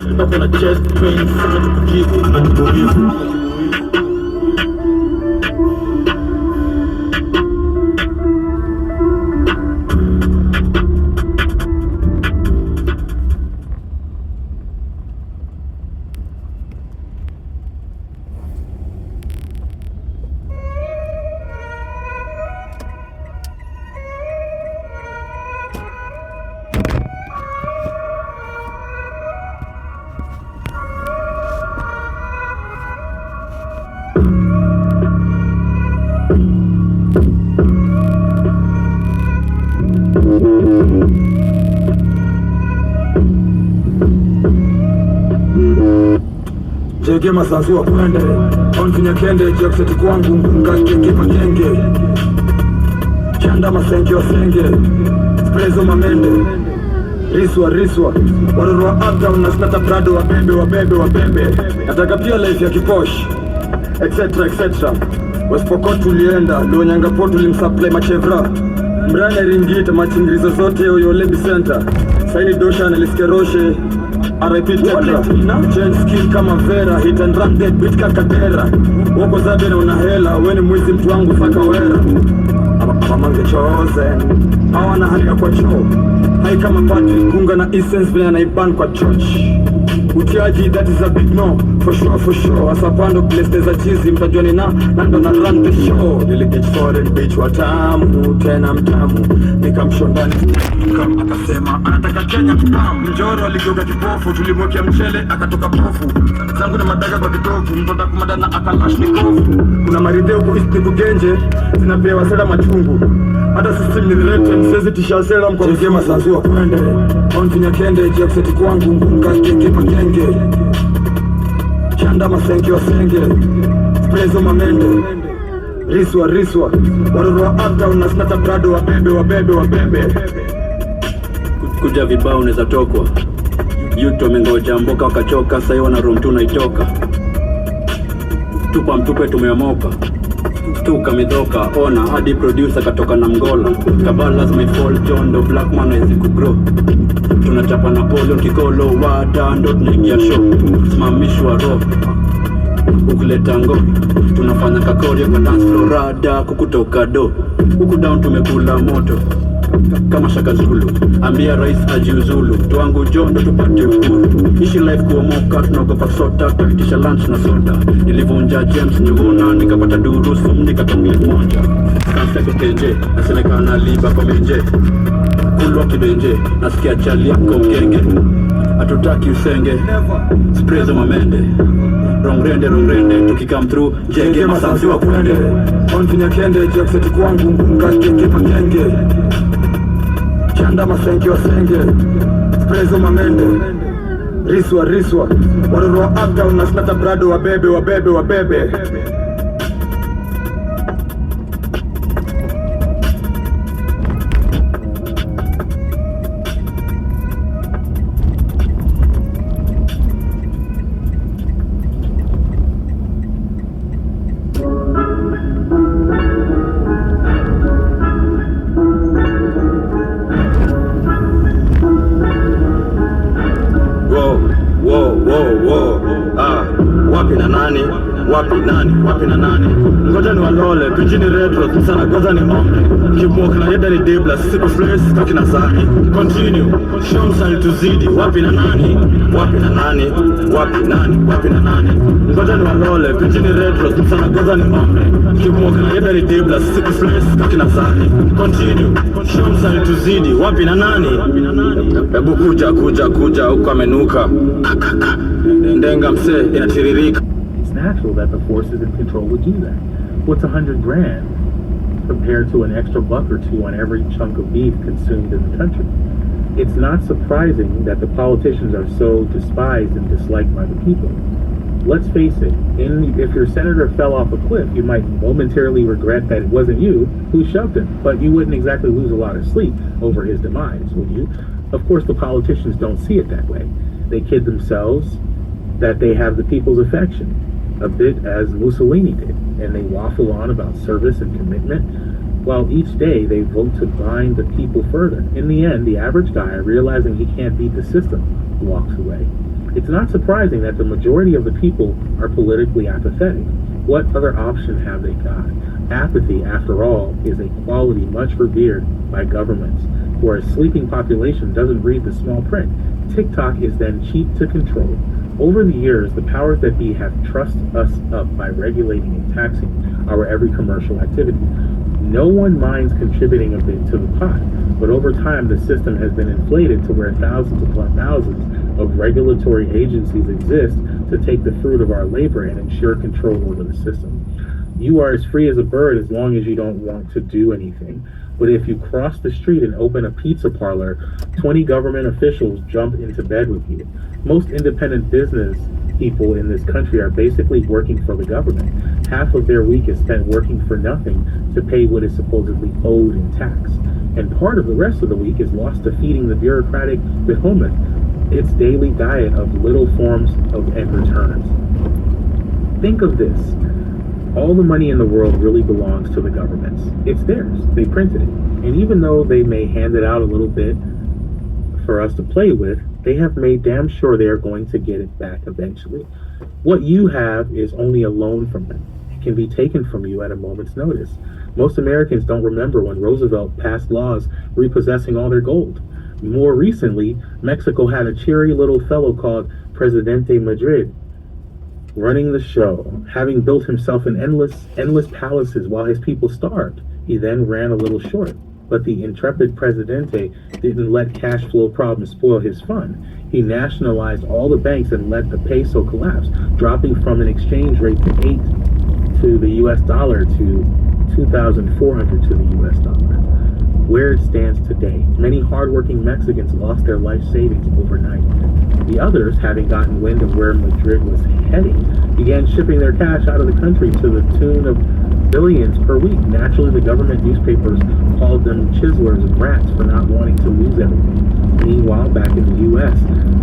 Stuck on a jet train, summer to give and go give. Jege masanzi wa kwende onfinya kende jakseti kwangu ngakeke makenge chanda masenge wa senge sprezo mamende riswa waroro wa uptown na snata prado wabebe nataka pia life ya kiposh etc Westpokot tulienda Luonyangapo tulimsupply machevra mrane ringita machingirizo zote yo Lebi Center saini dosha na liskeroshe RIP Tetra change skill kama Vera hit and run dead beat kakadera woko zabe na unahela weni mwizi mtu wangu faka wera Amange chosen hawana hali ya kwa choo hai kama Patrick Kunga na essence vile anaiban kwa church utiaji that is a big no for sure asapando place there's a cheesy mtajua ni na ndo na run the show nilikich foreign bitch watamu tena mtamu nikamshondani kama akasema anataka Kenya mtamu njoro aligeuka kipofu tulimwekea mchele akatoka pofu zangu na madaka kwa kitofu mtoda kumadana akalash nikofu kuna marideo kuisti kugenje zinapewa sera machungu hata system ni threatened sezi tisha sera mkwamzia masanzi wa kwende onfinya kende jakseti kwangu ngakeke makenge chanda masenke wa senge sprezo mamende riswa waroro wa uptown na snata prado wabebe kuja vibao unaweza tokwa yuto amengoja mboka wakachoka sahi wana room tu naitoka tupa mtupe tumeamoka stuka midhoka ona hadi producer katoka na mgola kabala lazima ifall jondo black man haizi kugrow tunachapa na polo kikolo wada ndo tunaingia show simamishwa roho ukuleta ngo tunafanya kakori kwa dance floor rada kukutoka do huku down tumekula moto kama Shaka Zulu ambia rais ajiuzulu tuangu jondo tupate uhuru ishi life kuomoka tunaogopa sota tukitisha lunch na soda nilivunja James Nyuguna nikapata durusu nikatongi moja kansa kutenje nasemekana liba kwa menje kulwa kibenje nasikia chali yako mgenge hatutaki usenge sprezo mamende rongrende tukikam through jenge masanzi wa kwende onfinya kende jakseti kwangu ngakeke makenge chanda masenke wa senge sprezo mamende riswa waroro wa uptown na snata prado wabebe wapi na nani ngoja ni walole pijini retro msana goza ni ombre kibok na yeda ni debla siku flares kaki na sahi continue show msani tuzidi wapi na nani ngoja ni walole pijini retro msana goza ni ombre kibok na yeda ni debla siku flares kaki na sahi continue show msani tuzidi wapi na nani hebu kuja huko amenuka ndenga mse inatiririka. Natural that the forces in control would do that. What's $100 grand compared to an extra buck or two on every chunk of beef consumed in the country? It's not surprising that the politicians are so despised and disliked by the people. Let's face it, if your senator fell off a cliff, you might momentarily regret that it wasn't you who shoved him, but you wouldn't exactly lose a lot of sleep over his demise, would you? Of course, the politicians don't see it that way. They kid themselves that they have the people's affection, a bit as Mussolini did, and they waffle on about service and commitment, while each day they vote to bind the people further. In the end, the average guy, realizing he can't beat the system, walks away. It's not surprising that the majority of the people are politically apathetic. What other option have they got? Apathy, after all, is a quality much revered by governments, for a sleeping population doesn't read the small print. TikTok is then cheap to control. Over the years, the powers that be have trussed us up by regulating and taxing our every commercial activity. No one minds contributing a bit to the pot, but over time the system has been inflated to where thousands upon thousands of regulatory agencies exist to take the fruit of our labor and ensure control over the system. You are as free as a bird as long as you don't want to do anything. But if you cross the street and open a pizza parlor, 20 government officials jump into bed with you. Most independent business people in this country are basically working for the government. Half of their week is spent working for nothing to pay what is supposedly owed in tax. And part of the rest of the week is lost to feeding the bureaucratic behemoth its daily diet of little forms of and returns. Think of this. All the money in the world really belongs to the governments. It's theirs. They printed it. And even though they may hand it out a little bit for us to play with, they have made damn sure they are going to get it back eventually. What you have is only a loan from them. It can be taken from you at a moment's notice. Most Americans don't remember when Roosevelt passed laws repossessing all their gold. More recently, Mexico had a cheery little fellow called Presidente Madrid running the show, having built himself an endless palaces while his people starved. He then ran a little short, but the intrepid Presidente didn't let cash flow problems spoil his fun. He nationalized all the banks and let the peso collapse, dropping from an exchange rate to 8 to the US dollar to 2,400 to the US dollar. Where it stands today, many hardworking Mexicans lost their life savings overnight. The others, having gotten wind of where Madrid was heading, began shipping their cash out of the country to the tune of billions per week. Naturally, the government newspapers called them chiselers and rats for not wanting to lose everything. Meanwhile, back in the U.S.,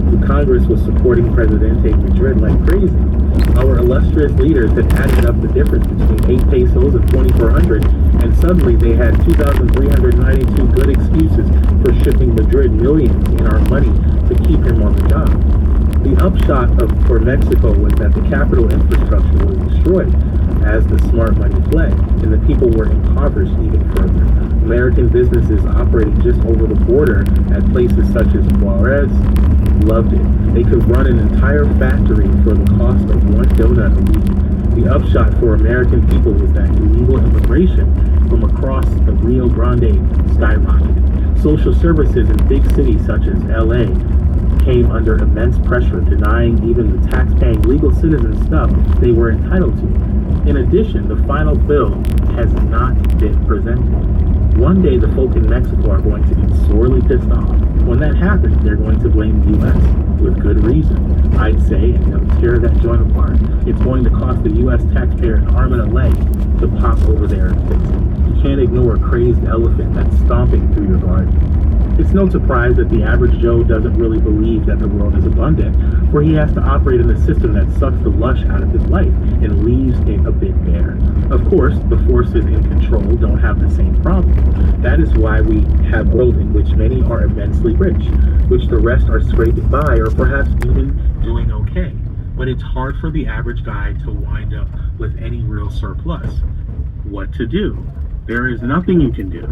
the Congress was supporting Presidente Madrid like crazy. Our illustrious leaders had added up the difference between 8 pesos and 2,400, and suddenly they had 2,392 good excuses for shipping Madrid millions in our money to keep him on the job. The upshot for Mexico was that the capital infrastructure was destroyed as the smart money fled, and the people were impoverished even further. American businesses operating just over the border at places such as Juarez loved it. They could run an entire factory for the cost of one donut a week. The upshot for American people was that illegal immigration from across the Rio Grande skyrocketed. Social services in big cities such as LA came under immense pressure, denying even the tax-paying legal citizen stuff they were entitled to. In addition, the final bill has not been presented. One day the folk in Mexico are going to get sorely pissed off. When that happens, they're going to blame the U.S. with good reason, I'd say, and they'll tear that joint apart. It's going to cost the U.S. taxpayer an arm and a leg to pop over there and fix it. You can't ignore a crazed elephant that's stomping through your garden. It's no surprise that the average Joe doesn't really believe that the world is abundant, for he has to operate in a system that sucks the lush out of his life and leaves it a bit bare. Of course, the forces in control don't have the same problem. That is why we have a world in which many are immensely rich, which the rest are scraping by or perhaps even doing okay. But it's hard for the average guy to wind up with any real surplus. What to do? There is nothing you can do.